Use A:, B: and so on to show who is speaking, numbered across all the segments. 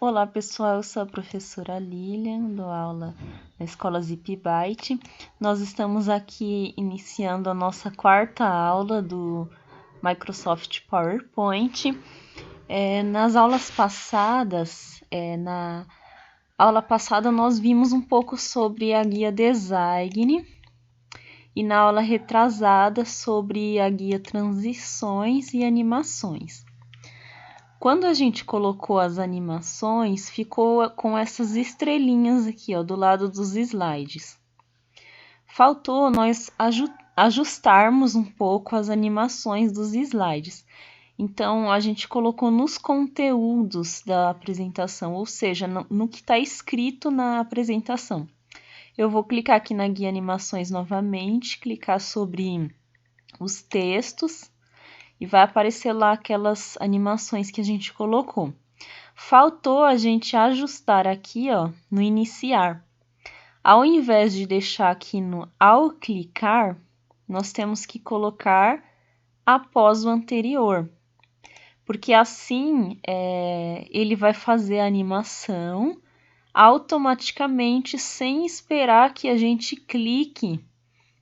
A: Olá pessoal, eu sou a professora Lilian, dou aula na Escola Zip Byte. Nós estamos aqui iniciando a nossa quarta aula do Microsoft PowerPoint. Nas aulas passadas, na aula passada nós vimos um pouco sobre a guia Design e na aula retrasada sobre a guia Transições e Animações. Quando a gente colocou as animações, ficou com essas estrelinhas aqui, ó, do lado dos slides. Faltou nós ajustarmos um pouco as animações dos slides. Então, a gente colocou nos conteúdos da apresentação, ou seja, no que está escrito na apresentação. Eu vou clicar aqui na guia animações novamente, clicar sobre os textos. E vai aparecer lá aquelas animações que a gente colocou. Faltou a gente ajustar aqui, ó, no iniciar. Ao invés de deixar aqui no ao clicar, nós temos que colocar após o anterior. Porque assim, ele vai fazer a animação automaticamente, sem esperar que a gente clique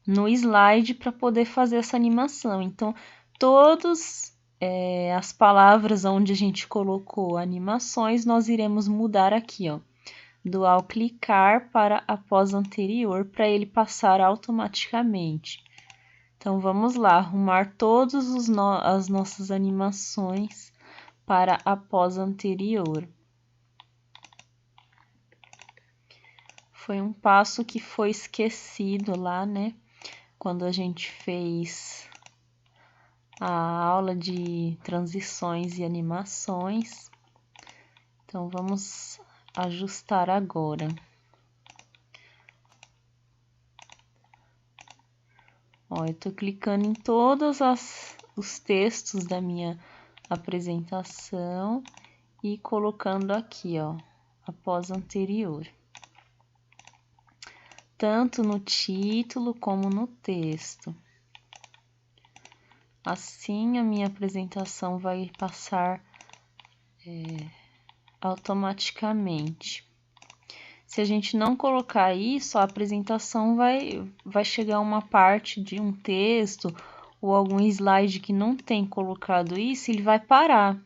A: no slide para poder fazer essa animação. Então, todas as palavras onde a gente colocou animações, nós iremos mudar aqui, ó, do ao clicar para após anterior, para ele passar automaticamente. Então, vamos lá, arrumar todas as nossas animações para após anterior. Foi um passo que foi esquecido lá, né? Quando a gente fez a aula de transições e animações. Então, vamos ajustar agora. Ó, eu tô clicando em todos os textos da minha apresentação e colocando aqui, ó, após anterior. Tanto no título como no texto. Assim, a minha apresentação vai passar automaticamente. Se a gente não colocar isso, a apresentação vai chegar a uma parte de um texto ou algum slide que não tem colocado isso, ele vai parar.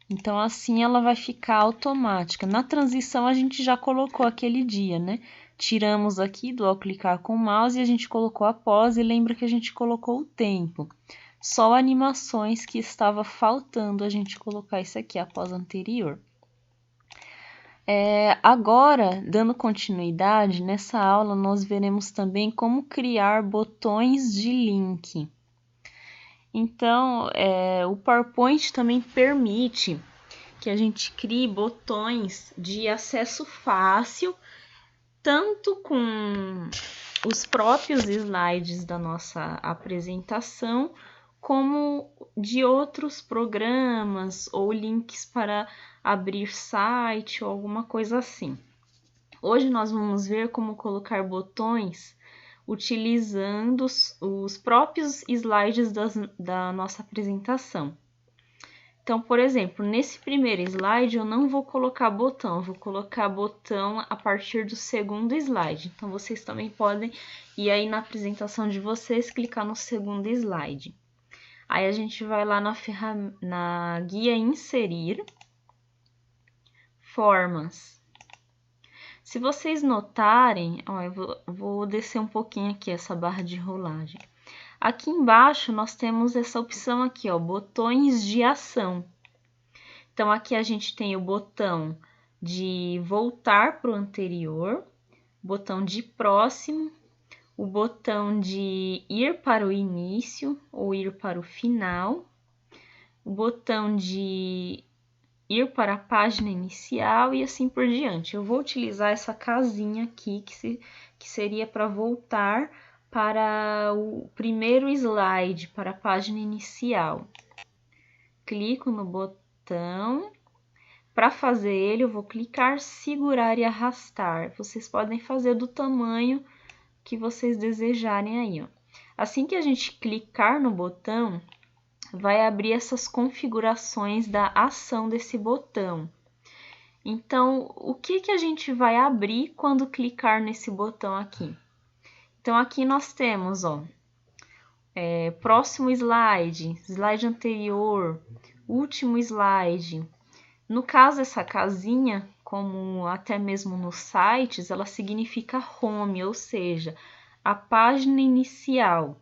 A: Então, assim, ela vai ficar automática. Na transição, a gente já colocou aquele dia, né? Tiramos aqui do ao clicar com o mouse e a gente colocou após, e lembra que a gente colocou o tempo. Só animações que estava faltando a gente colocar isso aqui após anterior. Agora, dando continuidade, nessa aula nós veremos também como criar botões de link. Então, o PowerPoint também permite que a gente crie botões de acesso fácil, tanto com os próprios slides da nossa apresentação, como de outros programas ou links para abrir site ou alguma coisa assim. Hoje nós vamos ver como colocar botões utilizando os próprios slides da nossa apresentação. Então, por exemplo, nesse primeiro slide eu não vou colocar botão, eu vou colocar botão a partir do segundo slide. Então, vocês também podem ir aí na apresentação de vocês, clicar no segundo slide. Aí a gente vai lá na guia Inserir, Formas. Se vocês notarem, ó, eu vou descer um pouquinho aqui essa barra de rolagem. Aqui embaixo nós temos essa opção aqui, ó, botões de ação. Então, aqui a gente tem o botão de voltar para o anterior, botão de próximo, o botão de ir para o início ou ir para o final, o botão de ir para a página inicial e assim por diante. Eu vou utilizar essa casinha aqui, que seria para voltar para o primeiro slide, para a página inicial. Clico no botão. Para fazer ele, eu vou clicar, segurar e arrastar. Vocês podem fazer do tamanho que vocês desejarem aí, ó. Assim que a gente clicar no botão, vai abrir essas configurações da ação desse botão. Então, o que a gente vai abrir quando clicar nesse botão aqui? Então, aqui nós temos, ó, próximo slide, slide anterior, último slide. No caso, essa casinha, como até mesmo nos sites, ela significa home, ou seja, a página inicial.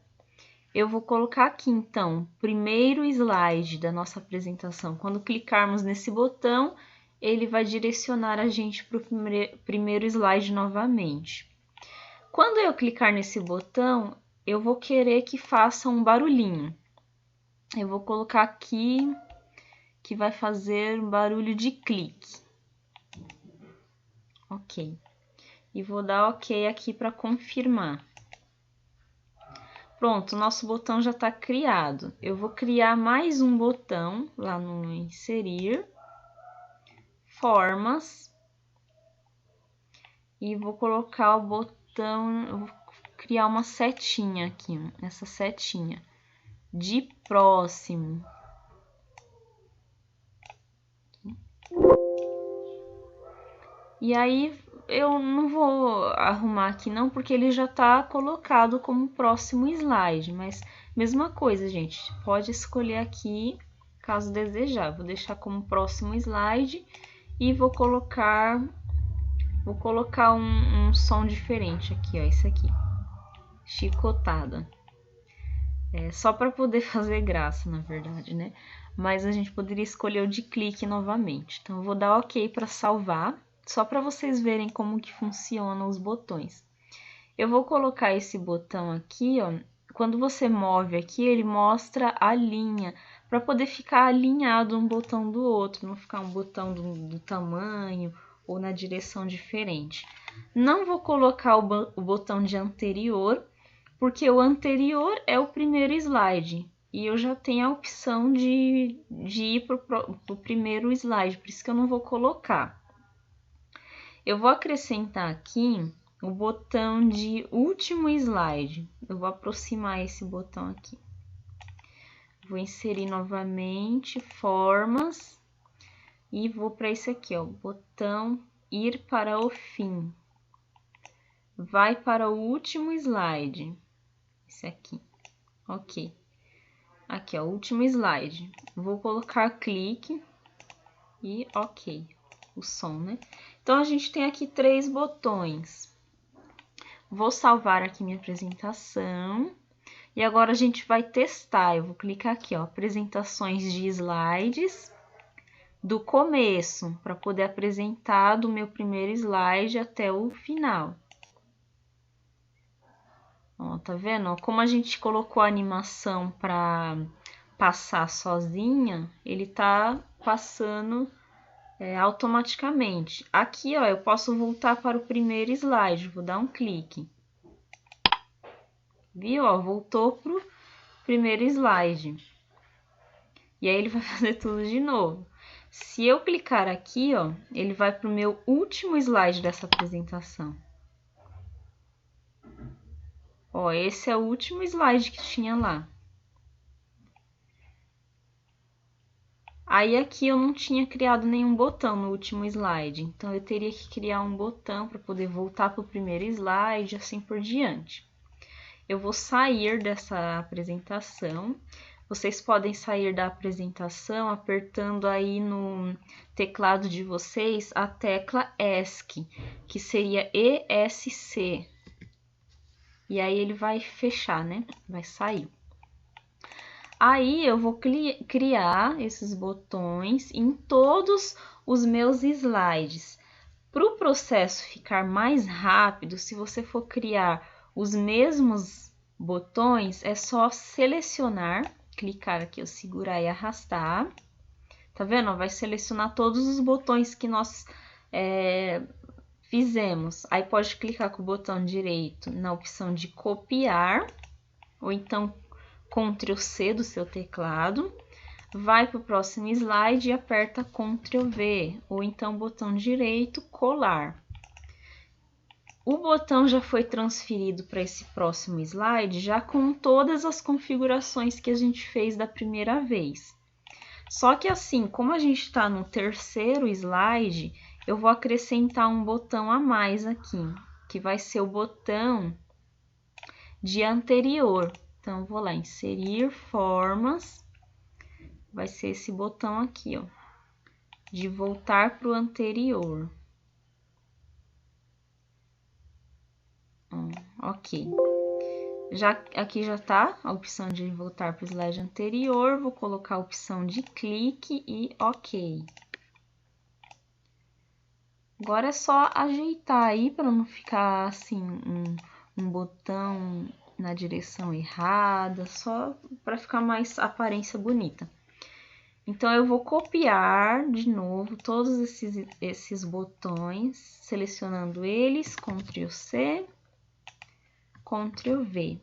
A: Eu vou colocar aqui, então, primeiro slide da nossa apresentação. Quando clicarmos nesse botão, ele vai direcionar a gente para o primeiro slide novamente. Quando eu clicar nesse botão, eu vou querer que faça um barulhinho. Eu vou colocar aqui que vai fazer um barulho de clique. Ok. E vou dar ok aqui para confirmar. Pronto, nosso botão já está criado. Eu vou criar mais um botão lá no inserir, formas, e vou colocar o botão, eu vou criar uma setinha aqui, essa setinha, de próximo. E aí, eu não vou arrumar aqui não, porque ele já está colocado como próximo slide, mas mesma coisa, gente, pode escolher aqui, caso desejar. Vou deixar como próximo slide e vou colocar um som diferente aqui, ó, esse aqui, chicotada. Só para poder fazer graça, na verdade, né? Mas a gente poderia escolher o de clique novamente. Então, eu vou dar ok para salvar. Só para vocês verem como que funcionam os botões. Eu vou colocar esse botão aqui, ó. Quando você move aqui, ele mostra a linha, para poder ficar alinhado um botão do outro, não ficar um botão do tamanho ou na direção diferente. Não vou colocar o botão de anterior, porque o anterior é o primeiro slide. E eu já tenho a opção de ir para o primeiro slide, por isso que eu não vou colocar. Eu vou acrescentar aqui o botão de último slide. Eu vou aproximar esse botão aqui. Vou inserir novamente formas e vou para esse aqui, ó, botão ir para o fim. Vai para o último slide. Esse aqui. Ok. Aqui, ó, último slide. Vou colocar clique e ok. O som, né? Então, a gente tem aqui 3 botões. Vou salvar aqui minha apresentação. E agora a gente vai testar. Eu vou clicar aqui, ó, apresentações de slides do começo, para poder apresentar do meu primeiro slide até o final. Ó, tá vendo? Ó, como a gente colocou a animação para passar sozinha, ele tá passando automaticamente. Aqui, ó, eu posso voltar para o primeiro slide, vou dar um clique. Viu? Ó, voltou pro primeiro slide. E aí ele vai fazer tudo de novo. Se eu clicar aqui, ó, ele vai para o meu último slide dessa apresentação. Ó, esse é o último slide que tinha lá. Aí aqui eu não tinha criado nenhum botão no último slide, então eu teria que criar um botão para poder voltar para o primeiro slide e assim por diante. Eu vou sair dessa apresentação. Vocês podem sair da apresentação apertando aí no teclado de vocês a tecla ESC, que seria ESC. E aí ele vai fechar, né? Vai sair. Aí eu vou criar esses botões em todos os meus slides. Para o processo ficar mais rápido, se você for criar os mesmos botões, é só selecionar, clicar aqui, eu segurar e arrastar. Tá vendo? Vai selecionar todos os botões que nós fizemos. Aí pode clicar com o botão direito na opção de copiar, ou então Ctrl C do seu teclado, vai para o próximo slide e aperta Ctrl V, ou então botão direito, colar. O botão já foi transferido para esse próximo slide, já com todas as configurações que a gente fez da primeira vez. Só que assim, como a gente está no terceiro slide, eu vou acrescentar um botão a mais aqui, que vai ser o botão de anterior. Então, eu vou lá, inserir formas, vai ser esse botão aqui, ó, de voltar para o anterior. Ok. Aqui já tá a opção de voltar para o slide anterior, vou colocar a opção de clique e ok. Agora é só ajeitar aí para não ficar assim um botão na direção errada, só para ficar mais aparência bonita. Então, eu vou copiar de novo todos esses botões, selecionando eles, Ctrl+C, Ctrl+V.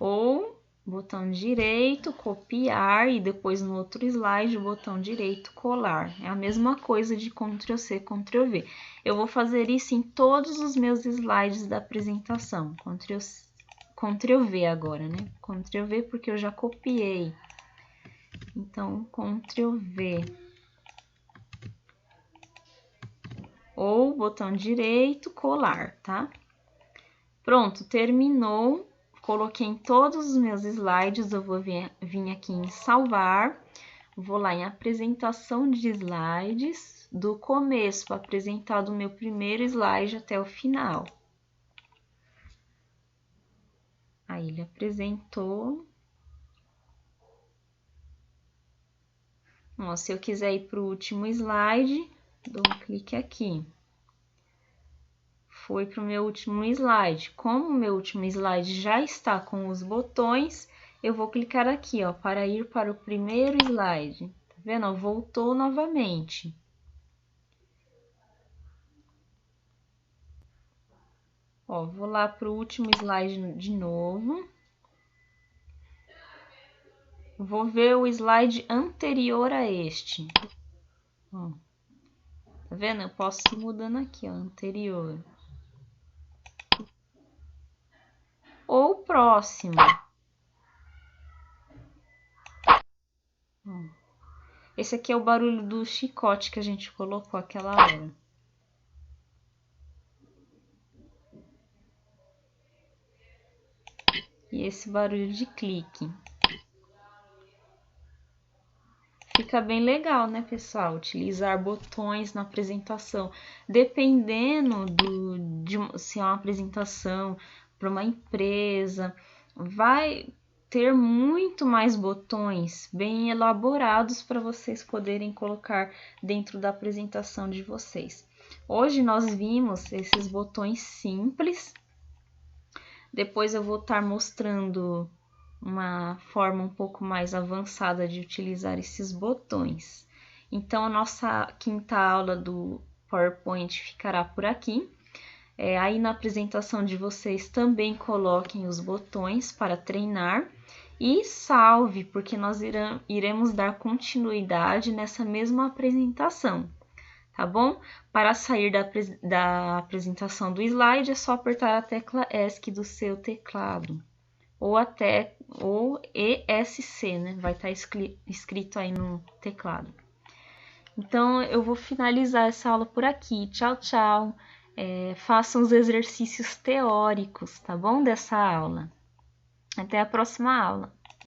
A: Ou, botão direito, copiar, e depois no outro slide, o botão direito, colar. É a mesma coisa de Ctrl+C, Ctrl+V. Eu vou fazer isso em todos os meus slides da apresentação. Ctrl+V agora, né? Ctrl+V porque eu já copiei. Então, Ctrl+V. Ou botão direito, colar, tá? Pronto, terminou. Coloquei em todos os meus slides, eu vou vir aqui em salvar. Vou lá em apresentação de slides, do começo para apresentar do meu primeiro slide até o final. Aí, ele apresentou. Ó, se eu quiser ir para o último slide, dou um clique aqui. Foi para o meu último slide. Como o meu último slide já está com os botões, eu vou clicar aqui, ó, para ir para o primeiro slide. Tá vendo? Voltou novamente. Ó, vou lá para o último slide de novo. Vou ver o slide anterior a este. Ó, tá vendo? Eu posso ir mudando aqui, ó, anterior. Ou próximo. Esse aqui é o barulho do chicote que a gente colocou aquela hora. E esse barulho de clique. Fica bem legal, né, pessoal? Utilizar botões na apresentação. Dependendo se é uma apresentação para uma empresa, vai ter muito mais botões bem elaborados para vocês poderem colocar dentro da apresentação de vocês. Hoje nós vimos esses botões simples. Depois eu vou estar mostrando uma forma um pouco mais avançada de utilizar esses botões. Então, a nossa quinta aula do PowerPoint ficará por aqui. Aí na apresentação de vocês também coloquem os botões para treinar e salve, porque nós iremos dar continuidade nessa mesma apresentação, tá bom? Para sair da apresentação do slide, é só apertar a tecla ESC do seu teclado, ou ESC, né? Vai estar escrito aí no teclado. Então, eu vou finalizar essa aula por aqui. Tchau, tchau. Façam os exercícios teóricos, tá bom? Dessa aula. Até a próxima aula.